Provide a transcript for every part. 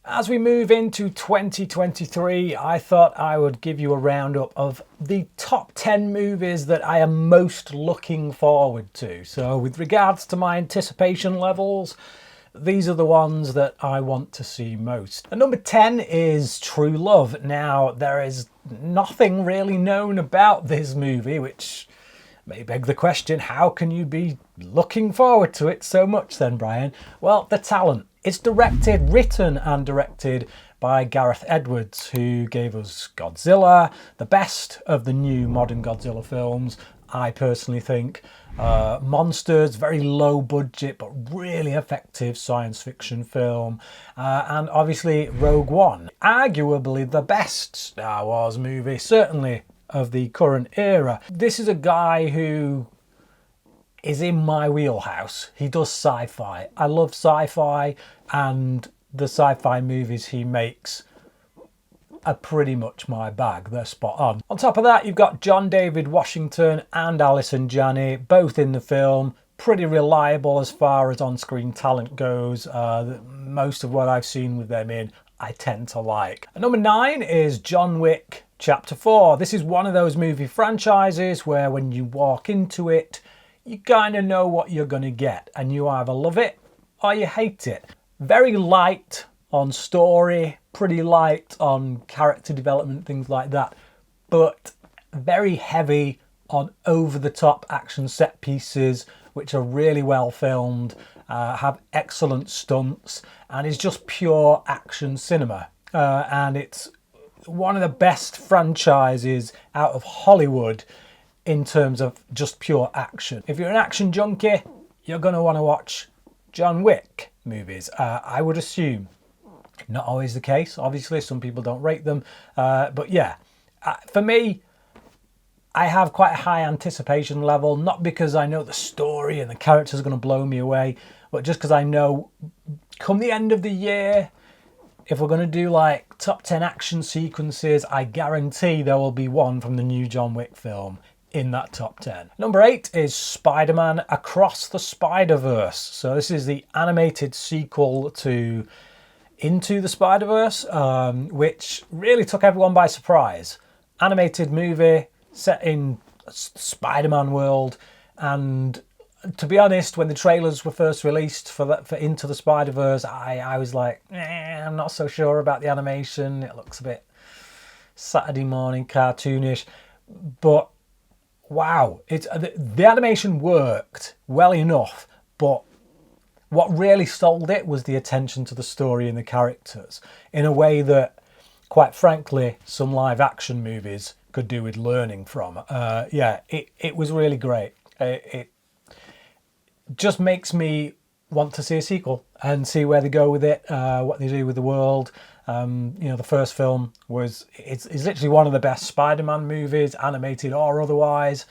As we move into 2023, I thought I would give you a roundup of the top 10 movies that I am most looking forward to. So with regards to my anticipation levels, these are the ones that I want to see most. And number 10 is True Love. Now, there is nothing really known about this movie, which may beg the question, how can you be looking forward to it so much then, Brian? Well, the talent. It's written and directed by Gareth Edwards, who gave us Godzilla, the best of the new modern Godzilla films, I personally think. Monsters, very low budget but really effective science fiction film. And obviously Rogue One, arguably the best Star Wars movie, certainly of the current era. This is a guy who is in my wheelhouse. He does sci-fi. I love sci-fi, and the sci-fi movies he makes are pretty much my bag. They're spot on. On top of that, you've got John David Washington and Alison Janney, both in the film. Pretty reliable as far as on-screen talent goes. Most of what I've seen with them in, I tend to like. And number 9 is John Wick Chapter 4. This is one of those movie franchises where when you walk into it, you kind of know what you're going to get, and you either love it or you hate it. Very light on story, pretty light on character development, things like that, but very heavy on over-the-top action set pieces, which are really well filmed, have excellent stunts, and is just pure action cinema. And it's one of the best franchises out of Hollywood in terms of just pure action. If you're an action junkie, you're going to want to watch John Wick movies, I would assume. Not always the case, obviously. Some people don't rate them. But yeah, for me, I have quite a high anticipation level, not because I know the story and the characters are going to blow me away, but just because I know come the end of the year, if we're going to do like top 10 action sequences, I guarantee there will be one from the new John Wick film in that top 10. Number 8 is Spider-Man Across the Spider-Verse. So this is the animated sequel to Into the Spider-Verse, which really took everyone by surprise. Animated movie set in Spider-Man world, and to be honest, when the trailers were first released for Into the Spider-Verse, I was like, I'm not so sure about the animation. It looks a bit Saturday morning cartoonish, but wow, the animation worked well enough, but what really sold it was the attention to the story and the characters in a way that, quite frankly, some live action movies could do with learning from. It was really great. It just makes me want to see a sequel and see where they go with it, what they do with the world. The first film it's literally one of the best Spider-Man movies, animated or otherwise.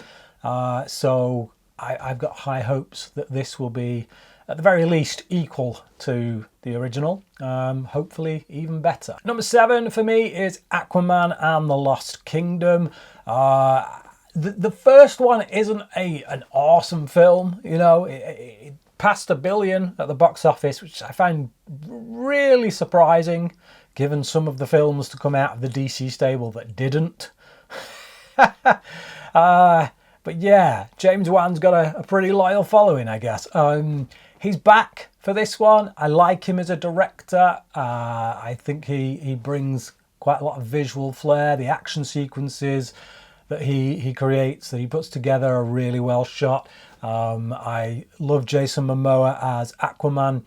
So I've got high hopes that this will be, at the very least, equal to the original. Hopefully even better. Number 7 for me is Aquaman and the Lost Kingdom. The first one isn't an awesome film. It passed $1 billion at the box office, which I find really surprising, given some of the films to come out of the DC stable that didn't. But yeah, James Wan's got a pretty loyal following, I guess. He's back for this one. I like him as a director. I think he brings quite a lot of visual flair. The action sequences that he creates, that he puts together, are really well shot. I love Jason Momoa as Aquaman,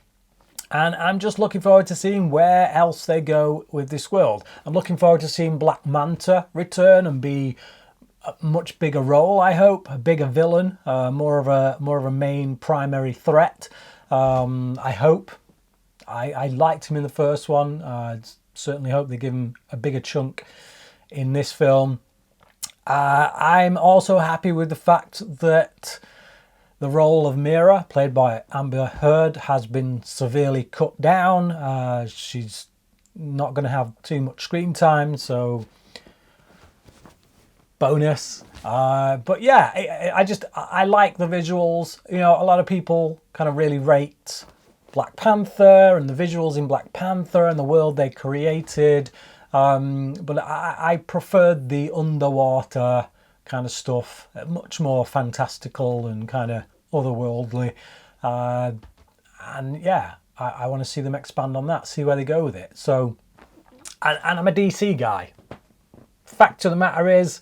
and I'm just looking forward to seeing where else they go with this world. I'm looking forward to seeing Black Manta return and be a much bigger role, I hope, a bigger villain, more of a main primary threat. I hope. I liked him in the first one. I certainly hope they give him a bigger chunk in this film. I'm also happy with the fact that the role of Mira, played by Amber Heard, has been severely cut down. She's not going to have too much screen time, so bonus. But yeah, I like the visuals. A lot of people kind of really rate Black Panther and the visuals in Black Panther and the world they created. But I preferred the underwater kind of stuff, much more fantastical and kind of otherworldly. And yeah, I want to see them expand on that, see where they go with it. So, and I'm a DC guy. Fact of the matter is,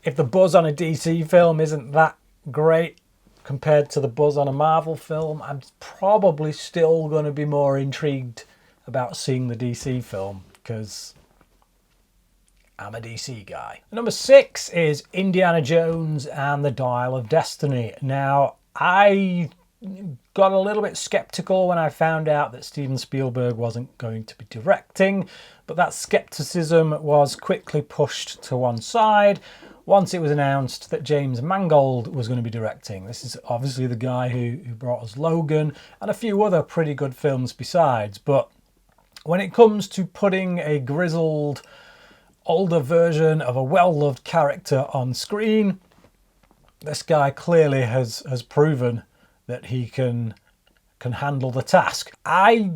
if the buzz on a DC film isn't that great compared to the buzz on a Marvel film, I'm probably still going to be more intrigued about seeing the DC film because I'm a DC guy. Number 6 is Indiana Jones and the Dial of Destiny. Now, I got a little bit skeptical when I found out that Steven Spielberg wasn't going to be directing, but that skepticism was quickly pushed to one side once it was announced that James Mangold was going to be directing. This is obviously the guy who brought us Logan and a few other pretty good films besides, but when it comes to putting a grizzled older version of a well-loved character on screen, this guy clearly has proven that he can handle the task. I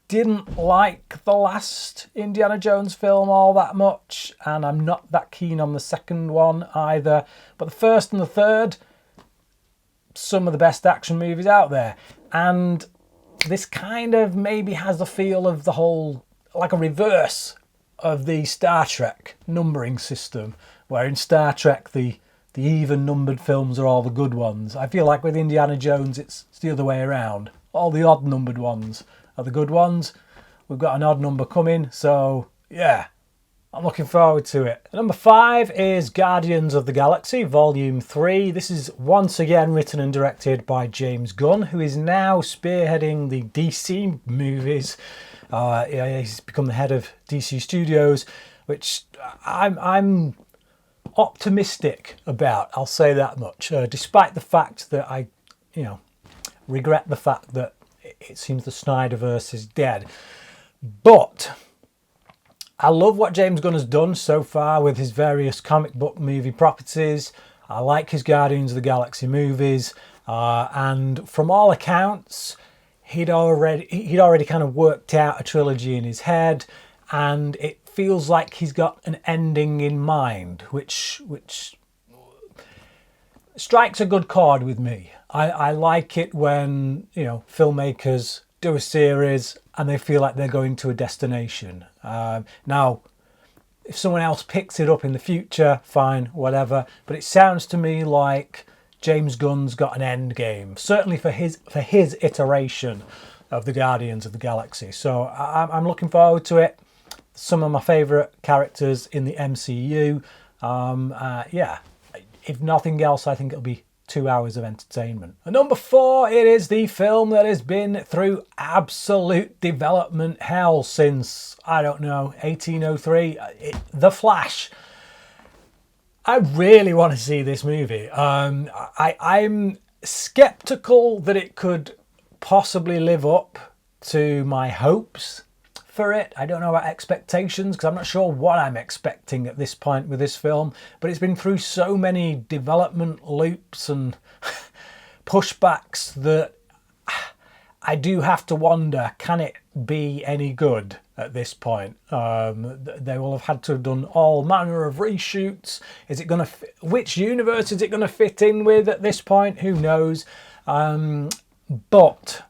didn't like the last Indiana Jones film all that much, and I'm not that keen on the second one either. But the first and the third, some of the best action movies out there. And this kind of maybe has the feel of the whole, like a reverse of the Star Trek numbering system, where in Star Trek the even numbered films are all the good ones. I feel like with Indiana Jones it's the other way around. All the odd numbered ones are the good ones. We've got an odd number coming, so yeah, I'm looking forward to it. Number 5 is Guardians of the Galaxy Volume 3. This is once again written and directed by James Gunn, who is now spearheading the DC movies. He's become the head of DC Studios, which I'm optimistic about, I'll say that much, despite the fact that I regret the fact that it seems the Snyderverse is dead. But I love what James Gunn has done so far with his various comic book movie properties. I like his Guardians of the Galaxy movies, and from all accounts, he'd already kind of worked out a trilogy in his head, and it feels like he's got an ending in mind, which strikes a good chord with me. I like it when filmmakers do a series and they feel like they're going to a destination. Now, if someone else picks it up in the future, fine, whatever. But it sounds to me like James Gunn's got an end game, certainly for his iteration of the Guardians of the Galaxy. So I'm looking forward to it. Some of my favourite characters in the MCU. Yeah, if nothing else, I think it'll be 2 hours of entertainment. And number 4, it is the film that has been through absolute development hell since, 1803, The Flash. I really want to see this movie. I'm skeptical that it could possibly live up to my hopes for it. I don't know about expectations because I'm not sure what I'm expecting at this point with this film, but it's been through so many development loops and pushbacks that I do have to wonder, can it be any good at this point? They will have had to have done all manner of reshoots. Is it going to which universe is it going to fit in with at this point? Who knows? But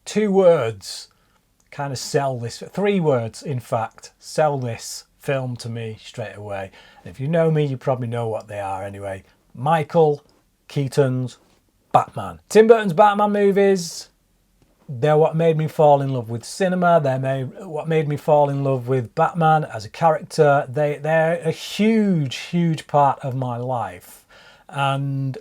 2 words kind of sell this, 3 words in fact, sell this film to me straight away. And if you know me, you probably know what they are anyway. Michael Keaton's Batman. Tim Burton's Batman movies, they're what made me fall in love with cinema. What made me fall in love with Batman as a character. They're a huge, huge part of my life. And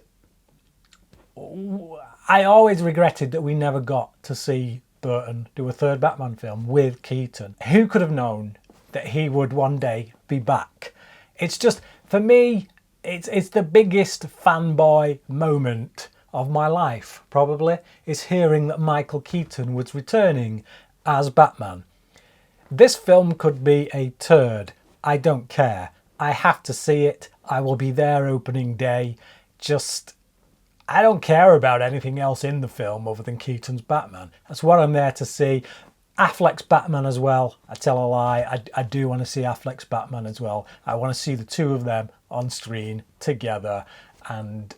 I always regretted that we never got to see Burton do a third Batman film with Keaton. Who could have known that he would one day be back? It's just, for me, it's the biggest fanboy moment of my life, probably, is hearing that Michael Keaton was returning as Batman. This film could be a turd. I don't care. I have to see it. I will be there opening day. Just, I don't care about anything else in the film other than Keaton's Batman. That's what I'm there to see. Affleck's Batman as well. I tell a lie. I do want to see Affleck's Batman as well. I want to see the two of them on screen together. And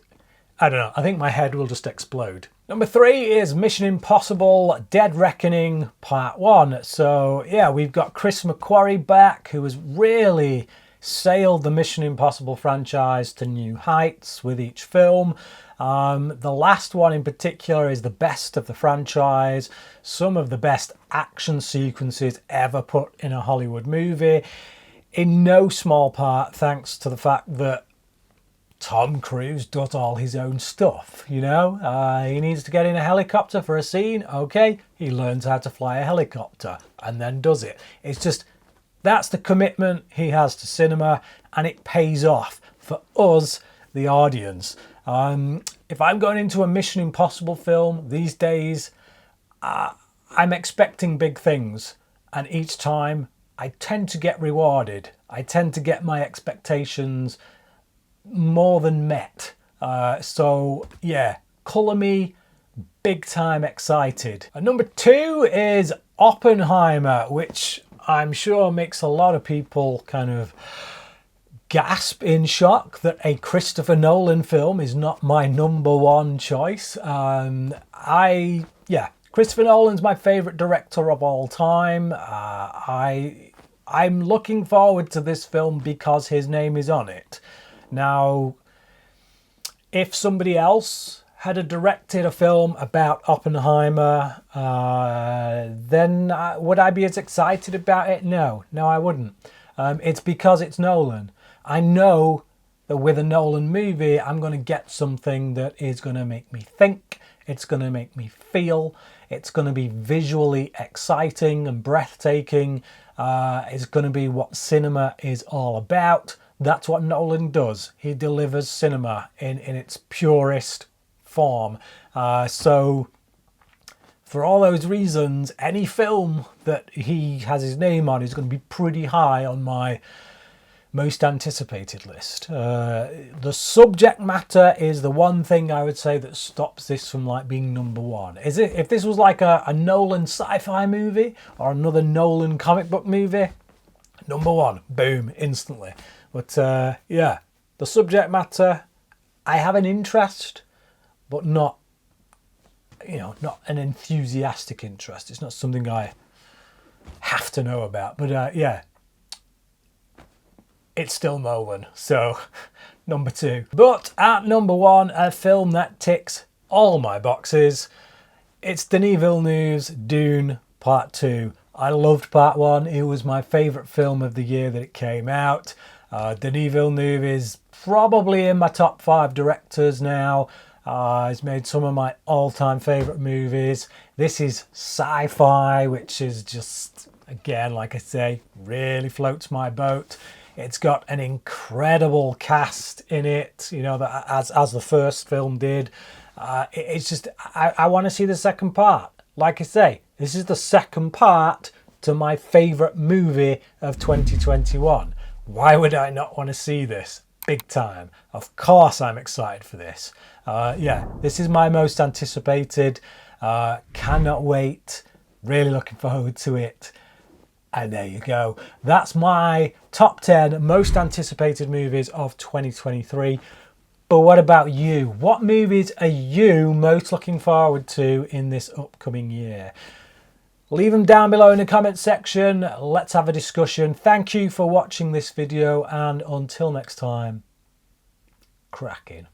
I don't know. I think my head will just explode. Number 3 is Mission Impossible Dead Reckoning Part 1. So yeah, we've got Chris McQuarrie back, who has really sailed the Mission Impossible franchise to new heights with each film. The last one in particular is the best of the franchise. Some of the best action sequences ever put in a Hollywood movie. In no small part thanks to the fact that Tom Cruise does all his own stuff, you know. He needs to get in a helicopter for a scene. Okay, he learns how to fly a helicopter and then does it. It's just, that's the commitment he has to cinema, and it pays off for us, the audience. If I'm going into a Mission Impossible film these days, I'm expecting big things, and each time I tend to get rewarded. I tend to get my expectations more than met. So yeah, colour me big time excited. And number 2 is Oppenheimer, which I'm sure makes a lot of people kind of gasp in shock that a Christopher Nolan film is not my number 1 choice. Christopher Nolan's my favourite director of all time. I'm looking forward to this film because his name is on it. Now, if somebody else had directed a film about Oppenheimer, then would I be as excited about it? No, I wouldn't. It's because it's Nolan. I know that with a Nolan movie, I'm going to get something that is going to make me think, it's going to make me feel, it's going to be visually exciting and breathtaking. It's going to be what cinema is all about. That's what Nolan does. He delivers cinema in its purest form. So for all those reasons, any film that he has his name on is going to be pretty high on my most anticipated list. The subject matter is the one thing I would say that stops this from like being number 1. Is it if this was like a Nolan sci-fi movie or another Nolan comic book movie? Number 1, boom, instantly. But yeah, the subject matter, I have an interest, but not, not an enthusiastic interest. It's not something I have to know about. But yeah, it's still Nolan. So number 2. But at number 1, a film that ticks all my boxes. It's Denis Villeneuve's Dune Part 2. I loved Part 1. It was my favourite film of the year that it came out. Denis Villeneuve is probably in my top 5 directors now. He's made some of my all-time favourite movies. This is sci-fi, which is just, again, like I say, really floats my boat. It's got an incredible cast in it, that as the first film did. It's just, I want to see the second part. Like I say, this is the second part to my favourite movie of 2021. Why would I not want to see this? Big time. Of course I'm excited for this. Yeah, this is my most anticipated. Cannot wait. Really looking forward to it. And there you go. That's my top 10 most anticipated movies of 2023. But what about you? What movies are you most looking forward to in this upcoming year? Leave them down below in the comment section. Let's have a discussion. Thank you for watching this video, and until next time, cracking.